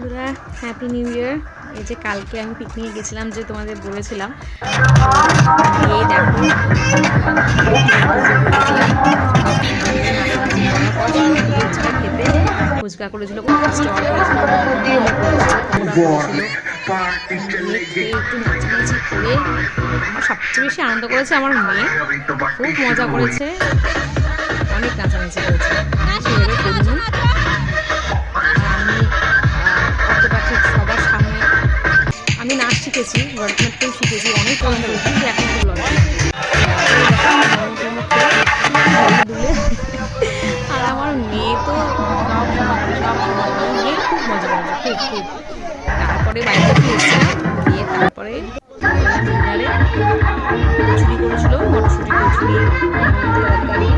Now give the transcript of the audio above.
বন্ধুরা, happy new year. এই যে কালকে আমি পিকনিকে গেছিলাম, যে তোমাদের বলেছিলাম। এই দেখো ফুচকা খেতে, ফুচকা করেছিল, স্টল করেছিল, একটু নাচানাচি করে। আমার সবচেয়ে বেশি আনন্দ করেছে আমার মেয়ে, খুব মজা করেছে, অনেক নাচানাচি করেছে। সবার সামনে আমি নাচ শিখেছি, ভরতনাট্যম শিখেছি, অনেক পছন্দ করেছি, কিন্তু এখন খুব লজ্জা। দুলে আর আমার মেয়ে তো সব সময় আমার মেয়ে খুব মজা করেছে, খুব খুব। তারপরে বাড়িতে চলে এসেছিলাম, গিয়ে তারপরে ডিনারে কচুরি করেছিল, মটরশুঁটি কচুরি, তরকারি।